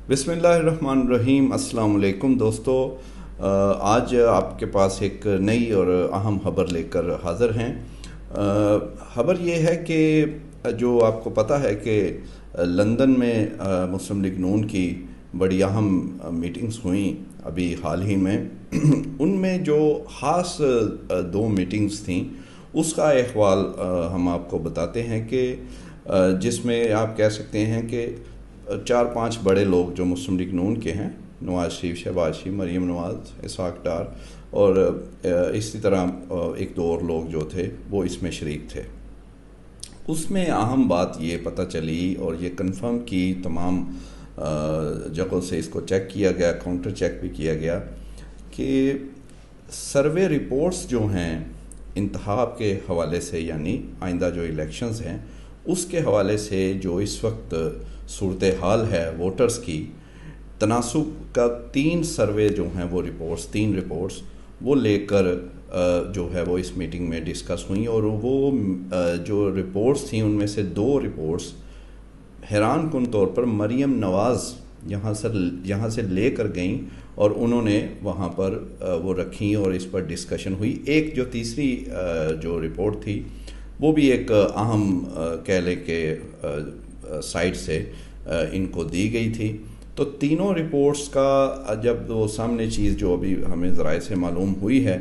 بسم اللہ الرحمن الرحیم۔ السلام علیکم دوستو، آج آپ کے پاس ایک نئی اور اہم خبر لے کر حاضر ہیں۔ خبر یہ ہے کہ جو آپ کو پتہ ہے کہ لندن میں مسلم لیگ نون کی بڑی اہم میٹنگز ہوئیں ابھی حال ہی میں۔ ان میں جو خاص دو میٹنگز تھیں اس کا احوال ہم آپ کو بتاتے ہیں کہ جس میں آپ کہہ سکتے ہیں کہ 4-5 بڑے لوگ جو مسلم لیگ نون کے ہیں، نواز شریف، شہباز شریف، مریم نواز، اسحاق ڈار اور اسی طرح ایک دو اور لوگ جو تھے وہ اس میں شریک تھے۔ اس میں اہم بات یہ پتہ چلی اور یہ کنفرم کی، تمام جگہوں سے اس کو چیک کیا گیا، کاؤنٹر چیک بھی کیا گیا کہ سروے رپورٹس جو ہیں انتخاب کے حوالے سے، یعنی آئندہ جو الیکشنز ہیں اس کے حوالے سے جو اس وقت صورتحال ہے ووٹرز کی، تناسب کا 3 سروے جو ہیں وہ تین رپورٹس وہ لے کر جو ہے وہ اس میٹنگ میں ڈسکس ہوئیں، اور وہ جو رپورٹس تھیں ان میں سے 2 رپورٹس حیران کن طور پر مریم نواز یہاں سے لے کر گئیں اور انہوں نے وہاں پر وہ رکھیں اور اس پر ڈسکشن ہوئی۔ ایک جو تیسری جو رپورٹ تھی وہ بھی ایک اہم کہہ لیں کہ سائٹ سے ان کو دی گئی تھی۔ تو تینوں رپورٹس کا جب وہ سامنے چیز جو ابھی ہمیں ذرائع سے معلوم ہوئی ہے،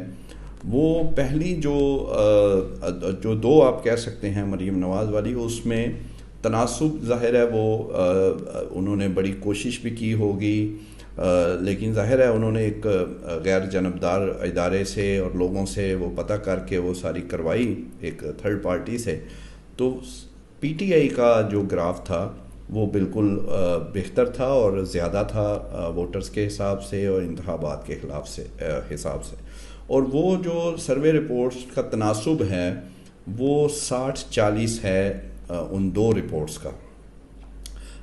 وہ پہلی جو 2 آپ کہہ سکتے ہیں مریم نواز والی، اس میں تناسب ظاہر ہے وہ انہوں نے بڑی کوشش بھی کی ہوگی، لیکن ظاہر ہے انہوں نے ایک غیر جانبدار ادارے سے اور لوگوں سے وہ پتہ کر کے وہ ساری کروائی ایک تھرڈ پارٹی سے، تو پی ٹی آئی کا جو گراف تھا وہ بالکل بہتر تھا اور زیادہ تھا ووٹرز کے حساب سے اور انتخابات کے حساب سے، اور وہ جو سروے رپورٹس کا تناسب ہے وہ 60-40 ہے ان 2 رپورٹس کا۔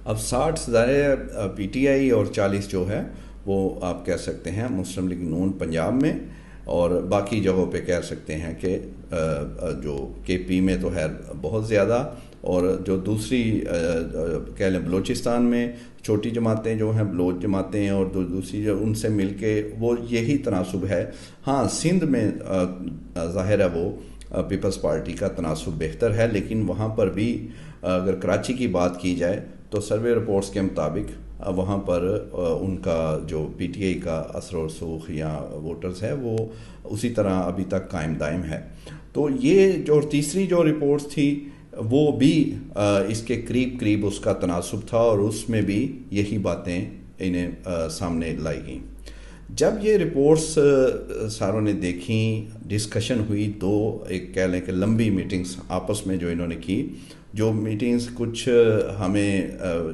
اب 60 ظاہر پی ٹی آئی اور 40 جو ہے وہ آپ کہہ سکتے ہیں مسلم لیگ نون پنجاب میں، اور باقی جگہوں پہ کہہ سکتے ہیں کہ جو کے پی میں تو ہے بہت زیادہ، اور جو دوسری کہہ لیں بلوچستان میں چھوٹی جماعتیں جو ہیں، بلوچ جماعتیں اور دوسری جو ان سے مل کے وہ یہی تناسب ہے۔ ہاں سندھ میں ظاہر ہے وہ پیپلز پارٹی کا تناسب بہتر ہے، لیکن وہاں پر بھی اگر کراچی کی بات کی جائے تو سروے رپورٹس کے مطابق وہاں پر ان کا جو پی ٹی آئی کا اثر و رسوخ یا ووٹرز ہے وہ اسی طرح ابھی تک قائم دائم ہے۔ تو یہ جو تیسری جو رپورٹس تھی وہ بھی اس کے قریب اس کا تناسب تھا، اور اس میں بھی یہی باتیں انہیں سامنے لائی گئیں۔ جب یہ رپورٹس ساروں نے دیکھیں، ڈسکشن ہوئی، 2 ایک کہہ لیں کہ لمبی میٹنگز آپس میں جو انہوں نے کی، جو میٹنگز کچھ ہمیں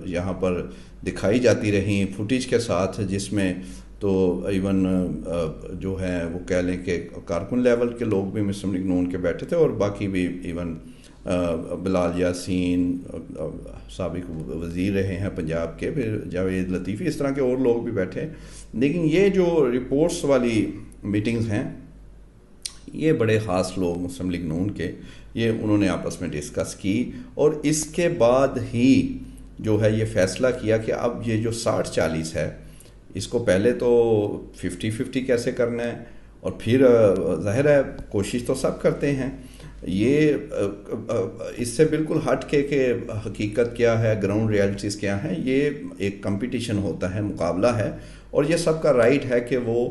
یہاں پر دکھائی جاتی رہیں فوٹیج کے ساتھ، جس میں تو ایون جو ہے وہ کہہ لیں کہ کارکن لیول کے لوگ بھی مسلم لیگ نون کے بیٹھے تھے، اور باقی بھی ایون بلال یاسین سابق وزیر رہے ہیں پنجاب کے، پھر جاوید لطیفی، اس طرح کے اور لوگ بھی بیٹھے۔ لیکن یہ جو رپورٹس والی میٹنگز ہیں یہ بڑے خاص لوگ مسلم لیگ نون کے یہ انہوں نے آپس میں ڈسکس کی، اور اس کے بعد ہی جو ہے یہ فیصلہ کیا کہ اب یہ جو 60-40 ہے اس کو پہلے تو 50-50 کیسے کرنا ہے، اور پھر ظاہر ہے کوشش تو سب کرتے ہیں، یہ اس سے بالکل ہٹ کے کہ حقیقت کیا ہے، گراؤنڈ ریالٹیز کیا ہیں، یہ ایک کمپٹیشن ہوتا ہے، مقابلہ ہے، اور یہ سب کا رائٹ ہے کہ وہ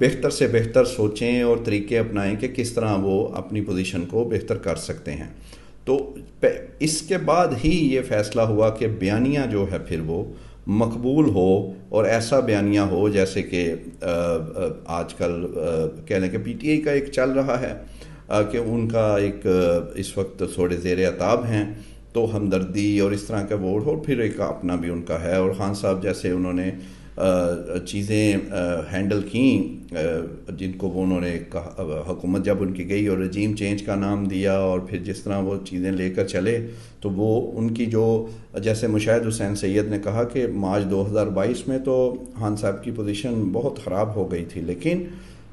بہتر سے بہتر سوچیں اور طریقے اپنائیں کہ کس طرح وہ اپنی پوزیشن کو بہتر کر سکتے ہیں۔ تو اس کے بعد ہی یہ فیصلہ ہوا کہ بیانیہ جو ہے پھر وہ مقبول ہو، اور ایسا بیانیہ ہو جیسے کہ آج کل کہہ لیں کہ پی ٹی آئی کا ایک چل رہا ہے کہ ان کا ایک اس وقت تھوڑے زیر عتاب ہیں، تو ہمدردی اور اس طرح کا ووٹ، اور پھر ایک اپنا بھی ان کا ہے، اور خان صاحب جیسے انہوں نے چیزیں ہینڈل کیں جن کو وہ انہوں نے حکومت جب ان کی گئی اور رجیم چینج کا نام دیا، اور پھر جس طرح وہ چیزیں لے کر چلے، تو وہ ان کی جو جیسے مشاہد حسین سید نے کہا کہ مارچ 2022 میں تو خان صاحب کی پوزیشن بہت خراب ہو گئی تھی، لیکن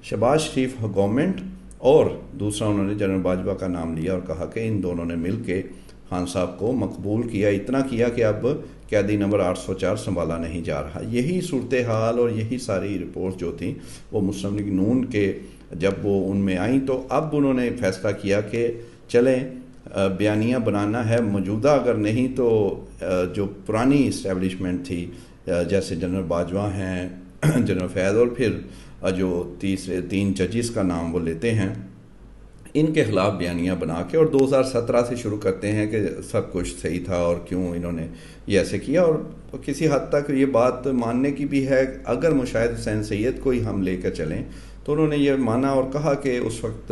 شہباز شریف گورنمنٹ اور دوسرا انہوں نے جنرل باجوہ کا نام لیا اور کہا کہ ان دونوں نے مل کے خان صاحب کو مقبول کیا، اتنا کیا کہ اب قیدی نمبر 804 سنبھالا نہیں جا رہا. یہی صورتحال اور یہی ساری رپورٹ جو تھیں وہ مسلم لیگ نون کے جب وہ ان میں آئیں تو اب انہوں نے فیصلہ کیا کہ چلیں بیانیہ بنانا ہے موجودہ، اگر نہیں تو جو پرانی اسٹیبلشمنٹ تھی جیسے جنرل باجوہ ہیں، جنرل فیض، اور پھر جو تین ججز کا نام وہ لیتے ہیں، ان کے خلاف بیانیہ بنا کے، اور 2017 سے شروع کرتے ہیں کہ سب کچھ صحیح تھا اور کیوں انہوں نے یہ ایسے کیا. اور کسی حد تک یہ بات ماننے کی بھی ہے. اگر مشاہد حسین سید کو ہی ہم لے کر چلیں تو انہوں نے یہ مانا اور کہا کہ اس وقت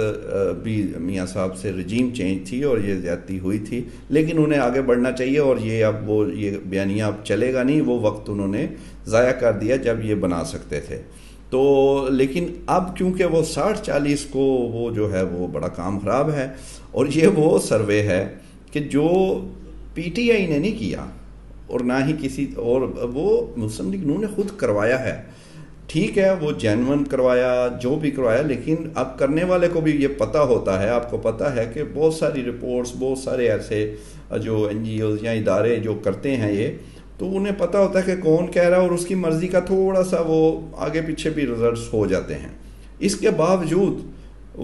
بھی میاں صاحب سے رجیم چینج تھی اور یہ زیادتی ہوئی تھی، لیکن انہیں آگے بڑھنا چاہیے اور یہ بیانیہ اب چلے گا نہیں. وہ وقت انہوں نے ضائع کر دیا جب یہ بنا سکتے تھے. تو لیکن اب کیونکہ وہ 60-40 کو وہ جو ہے وہ بڑا کام خراب ہے، اور یہ وہ سروے ہے کہ جو پی ٹی آئی نے نہیں کیا اور نہ ہی کسی اور، وہ مسلم لیگ نون نے خود کروایا ہے. ٹھیک ہے وہ جینون کروایا، جو بھی کروایا، لیکن اب کرنے والے کو بھی یہ پتہ ہوتا ہے. آپ کو پتہ ہے کہ بہت ساری رپورٹس، بہت سارے ایسے جو این جی اوز یا ادارے جو کرتے ہیں یہ، تو انہیں پتہ ہوتا ہے کہ کون کہہ رہا ہے اور اس کی مرضی کا تھوڑا سا وہ آگے پیچھے بھی رزلٹس ہو جاتے ہیں. اس کے باوجود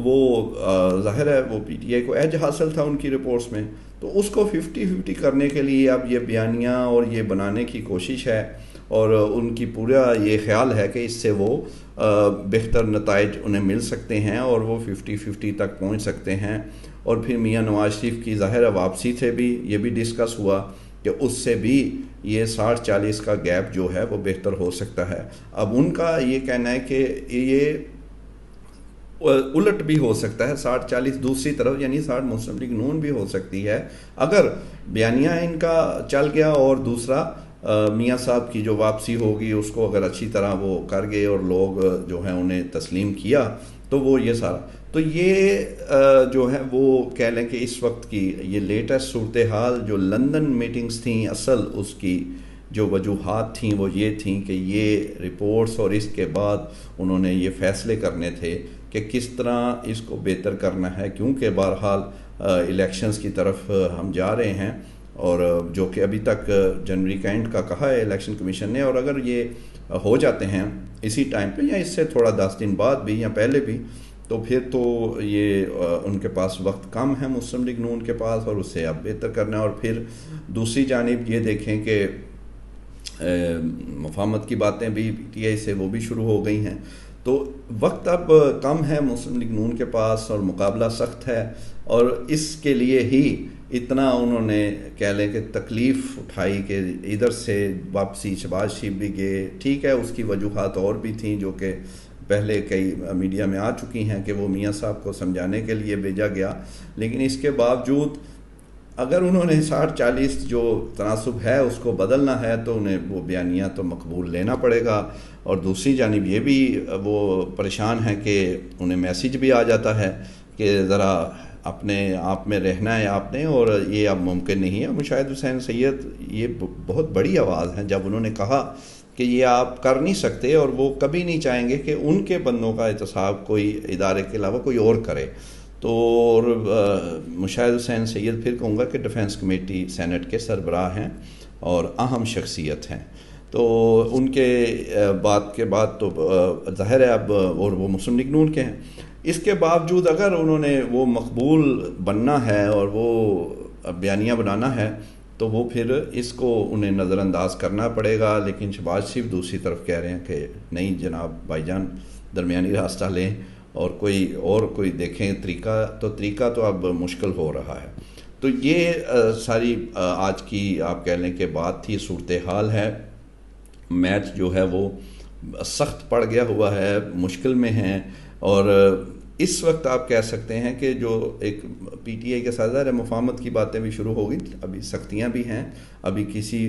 وہ ظاہر ہے وہ پی ٹی آئی کو ایج حاصل تھا ان کی رپورٹس میں، تو اس کو 50-50 کرنے کے لیے اب یہ بیانیہ اور یہ بنانے کی کوشش ہے، اور ان کی پورا یہ خیال ہے کہ اس سے وہ بہتر نتائج انہیں مل سکتے ہیں اور وہ 50-50 تک پہنچ سکتے ہیں. اور پھر میاں نواز شریف کی ظاہر واپسی سے بھی یہ بھی ڈسکس ہوا کہ اس سے بھی یہ 60-40 کا گیپ جو ہے وہ بہتر ہو سکتا ہے. اب ان کا یہ کہنا ہے کہ یہ الٹ بھی ہو سکتا ہے، 60-40 دوسری طرف، یعنی 60 مسلم لیگ نون بھی ہو سکتی ہے اگر بیانیہ ان کا چل گیا، اور دوسرا میاں صاحب کی جو واپسی ہوگی اس کو اگر اچھی طرح وہ کر گئے اور لوگ جو ہیں انہیں تسلیم کیا تو وہ یہ سارا. تو یہ جو ہے وہ کہہ لیں کہ اس وقت کی یہ لیٹسٹ صورتحال جو لندن میٹنگز تھیں، اصل اس کی جو وجوہات تھیں وہ یہ تھیں کہ یہ رپورٹس اور اس کے بعد انہوں نے یہ فیصلے کرنے تھے کہ کس طرح اس کو بہتر کرنا ہے، کیونکہ بہرحال الیکشنز کی طرف ہم جا رہے ہیں، اور جو کہ ابھی تک جنوری کا اینڈ کا کہا ہے الیکشن کمیشن نے، اور اگر یہ ہو جاتے ہیں اسی ٹائم پہ یا اس سے تھوڑا 10 دن بعد بھی یا پہلے بھی، تو پھر تو یہ ان کے پاس وقت کم ہے مسلم لیگ نون کے پاس، اور اسے اب بہتر کرنا ہے. اور پھر دوسری جانب یہ دیکھیں کہ مفاہمت کی باتیں بھی پی ٹی آئی سے وہ بھی شروع ہو گئی ہیں. تو وقت اب کم ہے مسلم لیگ نون کے پاس اور مقابلہ سخت ہے، اور اس کے لیے ہی اتنا انہوں نے کہہ لیں کہ تکلیف اٹھائی کہ ادھر سے واپسی شہباز شریف بھی گئے. ٹھیک ہے اس کی وجوہات اور بھی تھیں جو کہ پہلے کئی میڈیا میں آ چکی ہیں کہ وہ میاں صاحب کو سمجھانے کے لیے بھیجا گیا، لیکن اس کے باوجود اگر انہوں نے 60-40 جو تناسب ہے اس کو بدلنا ہے تو انہیں وہ بیانیہ تو مقبول لینا پڑے گا. اور دوسری جانب یہ بھی وہ پریشان ہیں کہ انہیں میسیج بھی آ جاتا ہے کہ ذرا اپنے آپ میں رہنا ہے آپ نے، اور یہ اب ممکن نہیں ہے. مشاہد حسین سید یہ بہت بڑی آواز ہے جب انہوں نے کہا کہ یہ آپ کر نہیں سکتے، اور وہ کبھی نہیں چاہیں گے کہ ان کے بندوں کا احتساب کوئی ادارے کے علاوہ کوئی اور کرے. تو مشاہد حسین سید پھر کہوں گا کہ ڈیفنس کمیٹی سینٹ کے سربراہ ہیں اور اہم شخصیت ہیں، تو ان کے بات کے بعد تو ظاہر ہے اب، اور وہ مسلم لیگ نون کے ہیں. اس کے باوجود اگر انہوں نے وہ مقبول بننا ہے اور وہ بیانیہ بنانا ہے تو وہ پھر اس کو انہیں نظر انداز کرنا پڑے گا. لیکن شہباز شریف دوسری طرف کہہ رہے ہیں کہ نہیں جناب بھائی جان، درمیانی راستہ لیں اور کوئی دیکھیں طریقہ تو اب مشکل ہو رہا ہے. تو یہ ساری آج کی آپ کہہ لیں کہ بات تھی، صورتحال ہے. میچ جو ہے وہ سخت پڑ گیا ہوا ہے، مشکل میں ہیں، اور اس وقت آپ کہہ سکتے ہیں کہ جو ایک پی ٹی آئی کے ساتھ ظاہر ہے مفاہمت کی باتیں بھی شروع ہو گئی، ابھی سختیاں بھی ہیں، ابھی کسی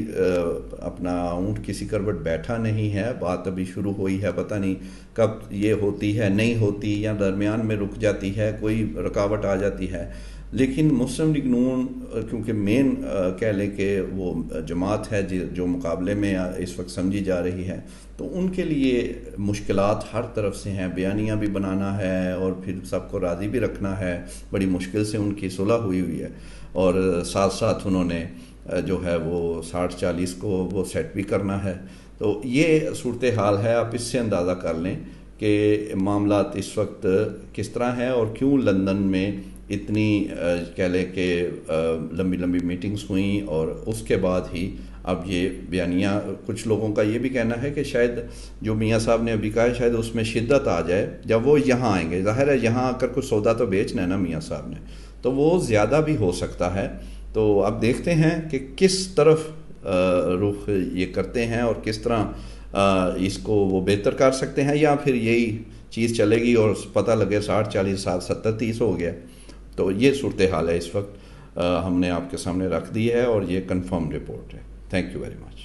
اپنا اونٹ کسی کروٹ بیٹھا نہیں ہے، بات ابھی شروع ہوئی ہے، پتہ نہیں کب یہ ہوتی ہے نہیں ہوتی، یا درمیان میں رک جاتی ہے، کوئی رکاوٹ آ جاتی ہے. لیکن مسلم لیگ نون کیونکہ مین کہہ لیں کہ وہ جماعت ہے جو مقابلے میں اس وقت سمجھی جا رہی ہے، تو ان کے لیے مشکلات ہر طرف سے ہیں. بیانیہ بھی بنانا ہے اور پھر سب کو راضی بھی رکھنا ہے، بڑی مشکل سے ان کی صلح ہوئی ہے، اور ساتھ ساتھ انہوں نے جو ہے وہ 60-40 کو وہ سیٹ بھی کرنا ہے. تو یہ صورتحال ہے. آپ اس سے اندازہ کر لیں کہ معاملات اس وقت کس طرح ہیں اور کیوں لندن میں اتنی کہہ لیں کہ لمبی لمبی میٹنگز ہوئیں اور اس کے بعد ہی اب یہ بیانیہ. کچھ لوگوں کا یہ بھی کہنا ہے کہ شاید جو میاں صاحب نے ابھی کہا ہے شاید اس میں شدت آ جائے جب وہ یہاں آئیں گے. ظاہر ہے یہاں آ کر کچھ سودا تو بیچنا ہے نا میاں صاحب نے, تو وہ زیادہ بھی ہو سکتا ہے. تو اب دیکھتے ہیں کہ کس طرف رخ یہ کرتے ہیں اور کس طرح اس کو وہ بہتر کر سکتے ہیں, یا پھر یہی چیز چلے گی اور پتہ لگے 60-40 70-30 ہو گیا. تو یہ صورتحال ہے اس وقت, ہم نے آپ کے سامنے رکھ دی ہے اور یہ کنفرم رپورٹ ہے. Thank you very much.